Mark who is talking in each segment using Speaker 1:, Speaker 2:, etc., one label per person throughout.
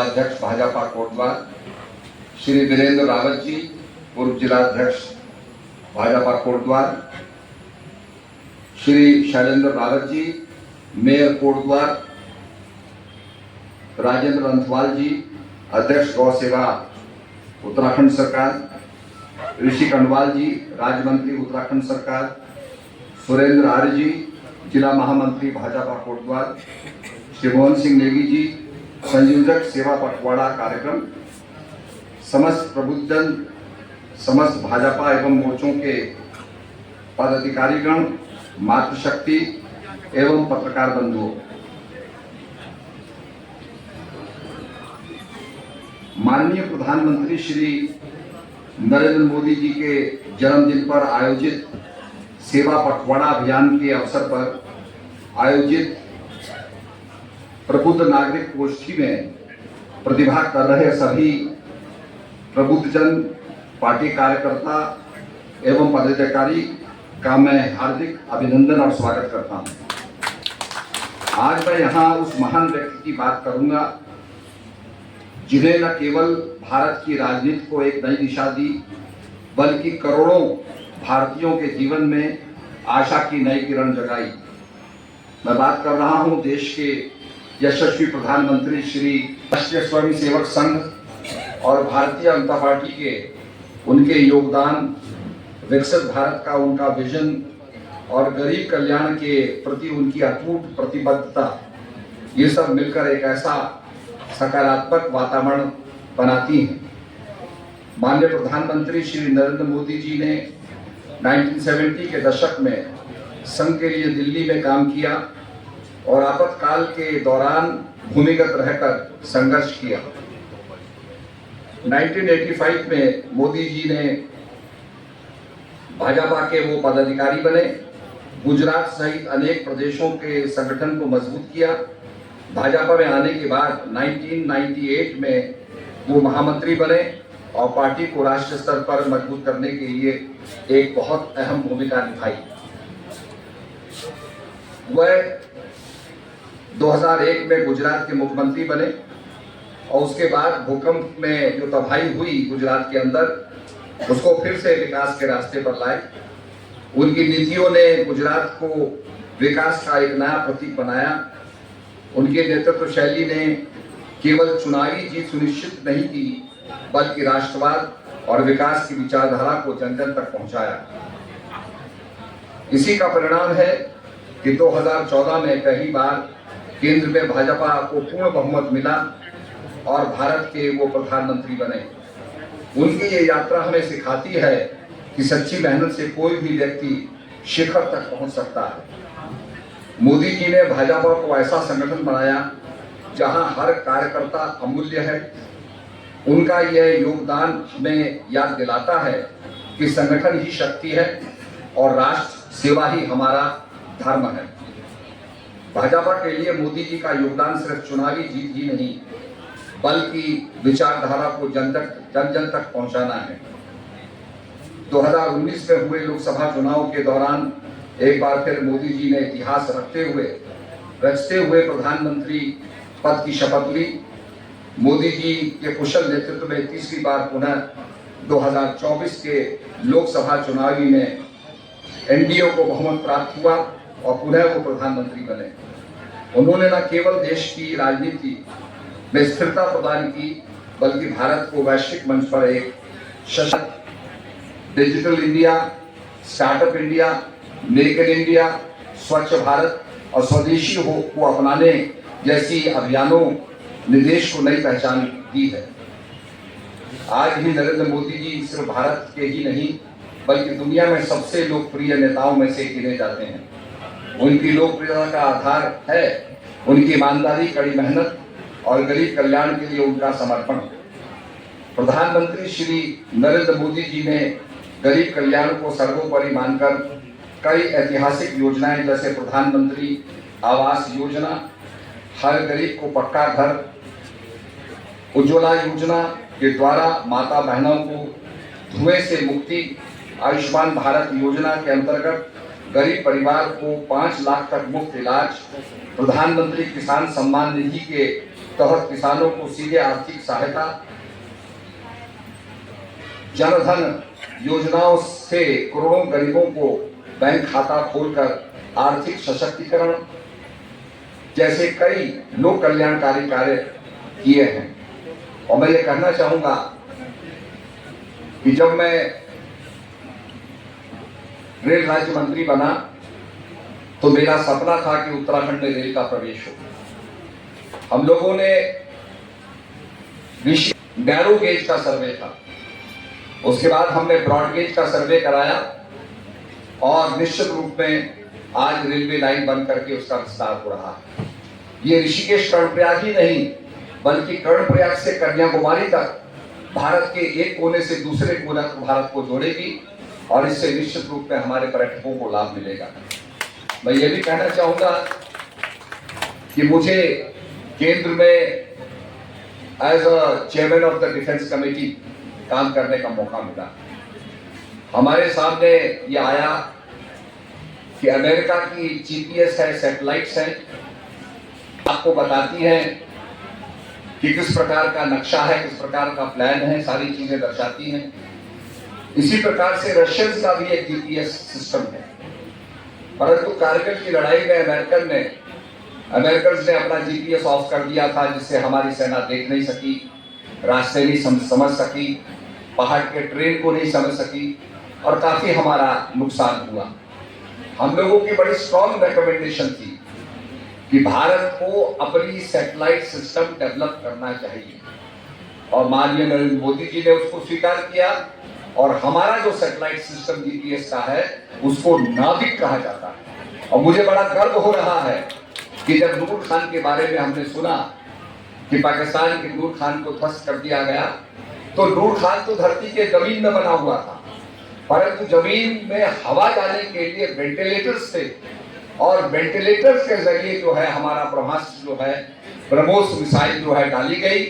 Speaker 1: जिलाध्यक्ष भाजपा कोटद्वार, श्री वीरेंद्र रावत जी, पूर्व जिलाध्यक्ष भाजपा कोटद्वार, श्री शैलेंद्र रावत जी, मेयर कोटद्वार, राजेंद्र रंथवाल जी, अध्यक्ष गौ सेवा उत्तराखंड सरकार, ऋषि कंडवाल जी, राज्य मंत्री उत्तराखंड सरकार, सुरेंद्र आर्य जी, जिला महामंत्री भाजपा कोटद्वार, श्री मोहन सिंह नेगी जी, संयोजक सेवा पखवाड़ा कार्यक्रम, समस्त प्रबुद्धजन, समस्त भाजपा एवं मोर्चों के पदाधिकारीगण, मातृशक्ति एवं पत्रकार बंधुओं, माननीय प्रधानमंत्री श्री नरेंद्र मोदी जी के जन्मदिन पर आयोजित सेवा पखवाड़ा अभियान के अवसर पर आयोजित प्रबुद्ध नागरिक गोष्ठी में प्रतिभाग कर रहे सभी प्रबुद्धजन, पार्टी कार्यकर्ता एवं पदाधिकारी का मैं हार्दिक अभिनंदन और स्वागत करता हूं। आज मैं यहाँ उस महान व्यक्ति की बात करूंगा जिन्हें न केवल भारत की राजनीति को एक नई दिशा दी, बल्कि करोड़ों भारतीयों के जीवन में आशा की नई किरण जगाई। मैं बात कर रहा हूं देश के यशस्वी प्रधानमंत्री श्री राष्ट्रीय स्वयंसेवक संघ और भारतीय जनता पार्टी के उनके योगदान, विकसित भारत का उनका विजन और गरीब कल्याण के प्रति उनकी अटूट प्रतिबद्धता, ये सब मिलकर एक ऐसा सकारात्मक वातावरण बनाती हैं। माननीय प्रधानमंत्री श्री नरेंद्र मोदी जी ने 1970 के दशक में संघ के लिए दिल्ली में काम किया और आपातकाल के दौरान भूमिगत रहकर संघर्ष किया। 1985 में मोदी जी ने भाजपा के वो पदाधिकारी बने, गुजरात सहित अनेक प्रदेशों के संगठन को मजबूत किया। भाजपा में आने के बाद 1998 में वो महामंत्री बने और पार्टी को राष्ट्रीय स्तर पर मजबूत करने के लिए एक बहुत अहम भूमिका निभाई। वह 2001 में गुजरात के मुख्यमंत्री बने और उसके बाद भूकंप में जो तबाही हुई गुजरात के अंदर, उसको फिर से विकास के रास्ते पर लाए। उनकी नीतियों ने गुजरात को विकास का एक नया प्रतीक बनाया। उनके नेतृत्व शैली ने केवल चुनावी जीत सुनिश्चित नहीं की, बल्कि राष्ट्रवाद और विकास की विचारधारा को जन जन तक पहुंचाया। इसी का परिणाम है कि 2014 में पहली बार केंद्र में भाजपा को पूर्ण बहुमत मिला और भारत के वो प्रधानमंत्री बने। उनकी ये यात्रा हमें सिखाती है कि सच्ची मेहनत से कोई भी व्यक्ति शिखर तक पहुंच सकता है। मोदी जी ने भाजपा को ऐसा संगठन बनाया जहां हर कार्यकर्ता अमूल्य है। उनका यह योगदान हमें याद दिलाता है कि संगठन ही शक्ति है और राष्ट्र सेवा ही हमारा धर्म है। भाजपा के लिए मोदी जी का योगदान सिर्फ चुनावी जीत ही नहीं, बल्कि विचारधारा को जन जन तक पहुंचाना है। 2019 में हुए लोकसभा चुनाव के दौरान एक बार फिर मोदी जी ने इतिहास रचते हुए प्रधानमंत्री पद की शपथ ली। मोदी जी के कुशल नेतृत्व में तीसरी बार पुनः 2024 के लोकसभा चुनावी में एनडीए को बहुमत प्राप्त हुआ और पुनः वो प्रधानमंत्री बने। उन्होंने न केवल देश की राजनीति में स्थिरता प्रदान की, बल्कि भारत को वैश्विक मंच पर एक सशक्त digital India, startup India, make in India, स्वच्छ भारत और स्वदेशी को अपनाने जैसी अभियानों ने देश को नई पहचान दी है। आज भी नरेंद्र मोदी जी सिर्फ भारत के ही नहीं, बल्कि दुनिया में सबसे लोकप्रिय नेताओं में से गिने जाते हैं। उनकी लोकप्रियता का आधार है उनकी ईमानदारी, कड़ी मेहनत और गरीब कल्याण के लिए उनका समर्पण। प्रधानमंत्री श्री नरेंद्र मोदी जी ने गरीब कल्याण को सर्वोपरि मानकर कई ऐतिहासिक योजनाएं जैसे प्रधानमंत्री आवास योजना, हर गरीब को पक्का घर, उज्ज्वला योजना के द्वारा माता बहनों को धुएं से मुक्ति, आयुष्मान भारत योजना के अंतर्गत गरीब परिवार को 5 लाख तक मुफ्त इलाज, प्रधानमंत्री किसान सम्मान निधि के तहत किसानों को सीधे आर्थिक सहायता, जनधन योजनाओं से करोड़ों गरीबों को बैंक खाता खोलकर आर्थिक सशक्तिकरण जैसे कई लोक कल्याणकारी कार्य किए हैं। और मैं ये कहना चाहूंगा कि जब मैं रेल राज्य मंत्री बना तो मेरा सपना था कि उत्तराखंड में रेल का प्रवेश हो। हम लोगों ने नैरो गेज का सर्वे था, उसके बाद हमने ब्रॉड गेज का सर्वे कराया और निश्चित रूप में आज रेलवे लाइन बन करके उसका विस्तार हो रहा है। ये ऋषिकेश कर्णप्रयाग ही नहीं बल्कि कर्णप्रयाग से कन्याकुमारी तक भारत के एक कोने से दूसरे कोने तक भारत को जोड़ेगी और इससे निश्चित रूप में हमारे पर्यटकों को लाभ मिलेगा। मैं ये भी कहना चाहूंगा कि मुझे केंद्र में as a chairman of the defence committee काम करने का मौका मिला। हमारे सामने ये आया कि अमेरिका की जीपीएस है, सैटेलाइट्स हैं, आपको बताती हैं कि किस प्रकार का नक्शा है, किस प्रकार का प्लान है, सारी चीजें दर्शाती हैं। इसी प्रकार से रशियंस का भी एक जीपीएस सिस्टम है, परंतु कारगिल की लड़ाई में अमेरिकन ने अपना जीपीएस ऑफ कर दिया था, जिससे हमारी सेना देख नहीं सकी, रास्ते नहीं समझ सकी, पहाड़ के ट्रेन को नहीं समझ सकी और काफी हमारा नुकसान हुआ। हम लोगों की बड़ी स्ट्रॉन्ग रिकमेंडेशन थी कि भारत को अपनी सैटेलाइट सिस्टम डेवलप करना चाहिए और माननीय नरेंद्र मोदी जी ने उसको स्वीकार किया और हमारा जो सैटेलाइट सिस्टम जीपीएस का है उसको नाविक कहा जाता है। और मुझे बड़ा गर्व हो रहा है कि जब नूर खान के बारे में हमने सुना कि पाकिस्तान के नूर खान को ध्वस्त कर दिया गया, तो नूर खान तो धरती के जमीन में बना हुआ था, परंतु जमीन में हवा जाने के लिए वेंटिलेटर्स थे और वेंटिलेटर्स के जरिए जो है हमारा ब्रह्मास्त्र जो है, ब्रह्मोस मिसाइल जो है डाली गई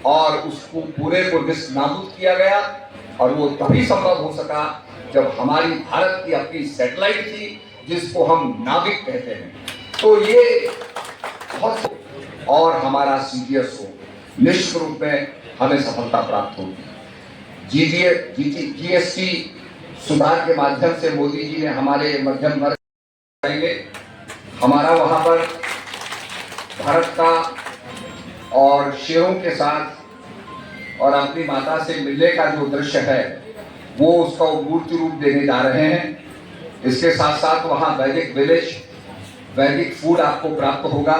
Speaker 1: और उसको पूरे को नाबूद किया गया। और वो तभी संभव हो सका जब हमारी भारत की अपनी सैटेलाइट थी जिसको हम नाविक कहते हैं। तो ये बहुत और हमारा सीडीएस हो, निश्चित रूप में हमें सफलता प्राप्त होगी। जीएसटी सुधार के माध्यम से मोदी जी ने हमारे मध्यम वर्ग हमारा वहां पर भारत का और शेरों के साथ और अपनी माता से मिलने का जो दृश्य है वो उसका मूर्ति रूप देने जा रहे हैं। इसके साथ साथ वहां वैदिक विलेज, वैदिक फूड आपको प्राप्त होगा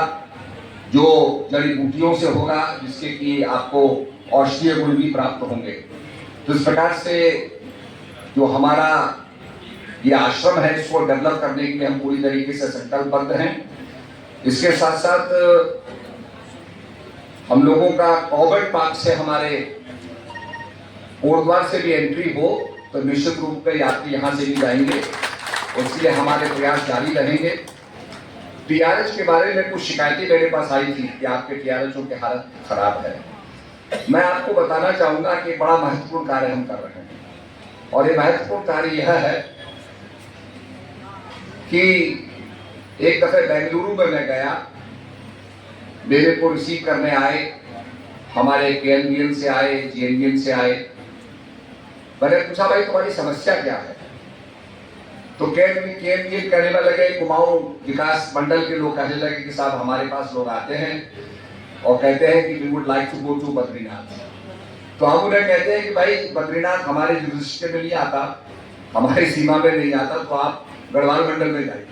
Speaker 1: जो जड़ी बूटियों से होगा, जिसके कि आपको औषधीय गुण भी प्राप्त होंगे। तो इस प्रकार से जो हमारा ये आश्रम है इसको डेवलप करने के लिए हम पूरी तरीके से संकल्पबद्ध हैं। इसके साथ साथ हम लोगों का कॉबर्ट पार्क से हमारे कोटद्वार से भी एंट्री हो तो निश्चित रूप में यात्री यहाँ से भी जाएंगे, इसलिए हमारे प्रयास जारी रहेंगे। टीआरएच के बारे में कुछ शिकायतें मेरे पास आई थी कि आपके टीआरएचओं की हालत खराब है। मैं आपको बताना चाहूंगा कि बड़ा महत्वपूर्ण कार्य हम कर रहे हैं और ये महत्वपूर्ण कार्य यह है कि एक दफे बेंगलुरु में मैं गया, मेरे को रिसीव करने आए, हमारे केएनबीएल से आए, जीएनबीएल से आए। मैंने पूछा भाई तुम्हारी समस्या क्या है? तो केएनबीएल कहने में लगे, कुमाऊं विकास मंडल के लोग कहने लगे कि साहब हमारे पास लोग आते हैं और कहते हैं कि we would like to go to Badrinath. तो हम उन्हें कहते हैं कि भाई बद्रीनाथ हमारे जुरिस्डिक्शन में नहीं आता, हमारी सीमा में नहीं आता, तो आप गढ़वाल मंडल में जाइए।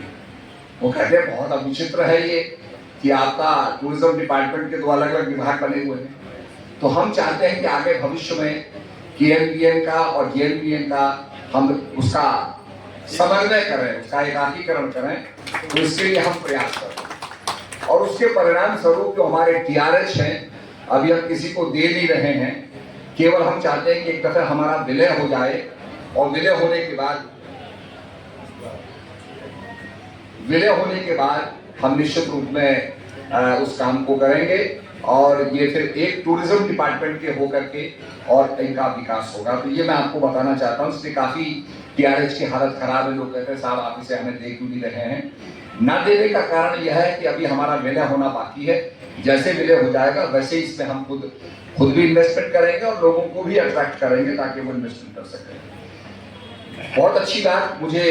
Speaker 1: वो कहते हैं बहुत अविचित्र है ये कि आपका टूरिज्म डिपार्टमेंट के दो अलग अलग विभाग बने हुए हैं। तो हम चाहते हैं कि आगे भविष्य में केएनबीएल का और जीएनबीएल का हम उसका समन्वय करें, उसका एकीकरण करें, तो इसके लिए हम प्रयास करें। और उसके परिणाम स्वरूप जो हमारे टीआरएच हैं अभी हम किसी को दे नहीं रहे हैं, केवल हम चाहते हैं कि एक दफे हमारा विलय हो जाए और विलय होने के बाद हम निश्चित रूप में उस काम को करेंगे और ये फिर एक टूरिज्म डिपार्टमेंट के होकर के और इनका विकास होगा। तो ये मैं आपको बताना चाहता हूँ। इसलिए काफी टीआरएच की हालत खराब है, लोग कहते हैं साहब आप इसे हमें दे क्यों नहीं रहे हैं। न देने का कारण यह है कि अभी हमारा विलय होना बाकी है। जैसे विलय हो जाएगा वैसे इसमें हम खुद भी इन्वेस्टमेंट करेंगे और लोगों को भी अट्रैक्ट करेंगे ताकि वो इन्वेस्टमेंट कर सकें। बहुत अच्छी बात मुझे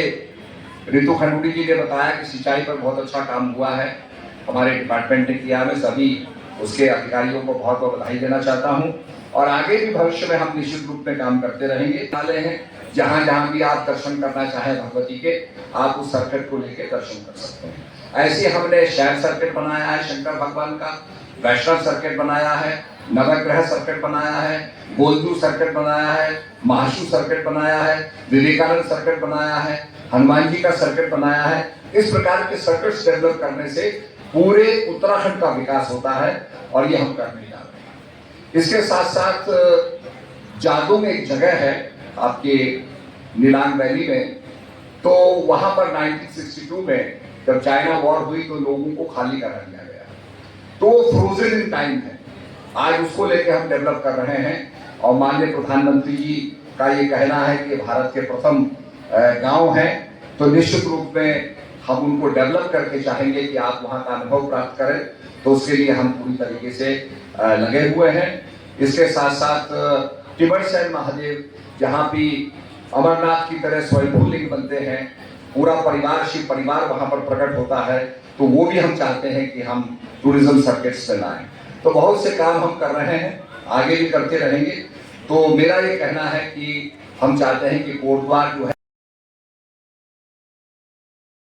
Speaker 1: रितु खंडूड़ी जी ने बताया कि सिंचाई पर बहुत अच्छा काम हुआ है, हमारे डिपार्टमेंट ने किया। मैं सभी उसके अधिकारियों को बहुत बहुत बधाई देना चाहता हूं और आगे भी भविष्य में हम निश्चित रूप में काम करते रहेंगे। नाले हैं जहां जहां भी आप दर्शन करना चाहें भगवती के, आप उस सर्किट को लेकर दर्शन कर सकते हैं। ऐसे हमने शहर सर्किट बनाया है शंकर भगवान का, वैष्णव सर्किट बनाया है, नवग्रह सर्किट बनाया है, गोलजू सर्किट बनाया है, महाशु सर्किट बनाया है, विवेकानंद सर्किट बनाया है, हनुमान जी का सर्किट बनाया है। इस प्रकार के सर्किट्स डेवलप करने से पूरे उत्तराखंड का विकास होता है और ये हम करने जा रहे हैं। इसके साथ साथ जादू में एक जगह है आपके नीलांग वैली में, तो वहां पर 1962 में जब चाइना वॉर हुई तो लोगों को खाली करा दिया गया, तो फ्रोजन इन टाइम है। आज उसको लेकर हम डेवलप कर रहे हैं और माननीय प्रधानमंत्री जी का ये कहना है कि भारत के प्रथम गांव है, तो निश्चित रूप में हम उनको डेवलप करके चाहेंगे कि आप वहां का अनुभव प्राप्त करें, तो उसके लिए हम पूरी तरीके से लगे हुए हैं। इसके साथ साथ टिबरसैन महादेव जहाँ भी अमरनाथ की तरह स्वयंभू लिंग बनते हैं, पूरा परिवार शिव परिवार वहां पर प्रकट होता है, तो वो भी हम चाहते हैं कि हम टूरिज्म सर्किट्स में लाएं। तो बहुत से काम हम कर रहे हैं, आगे भी करते रहेंगे। तो मेरा ये कहना है कि हम चाहते हैं कि कोटद्वार जो है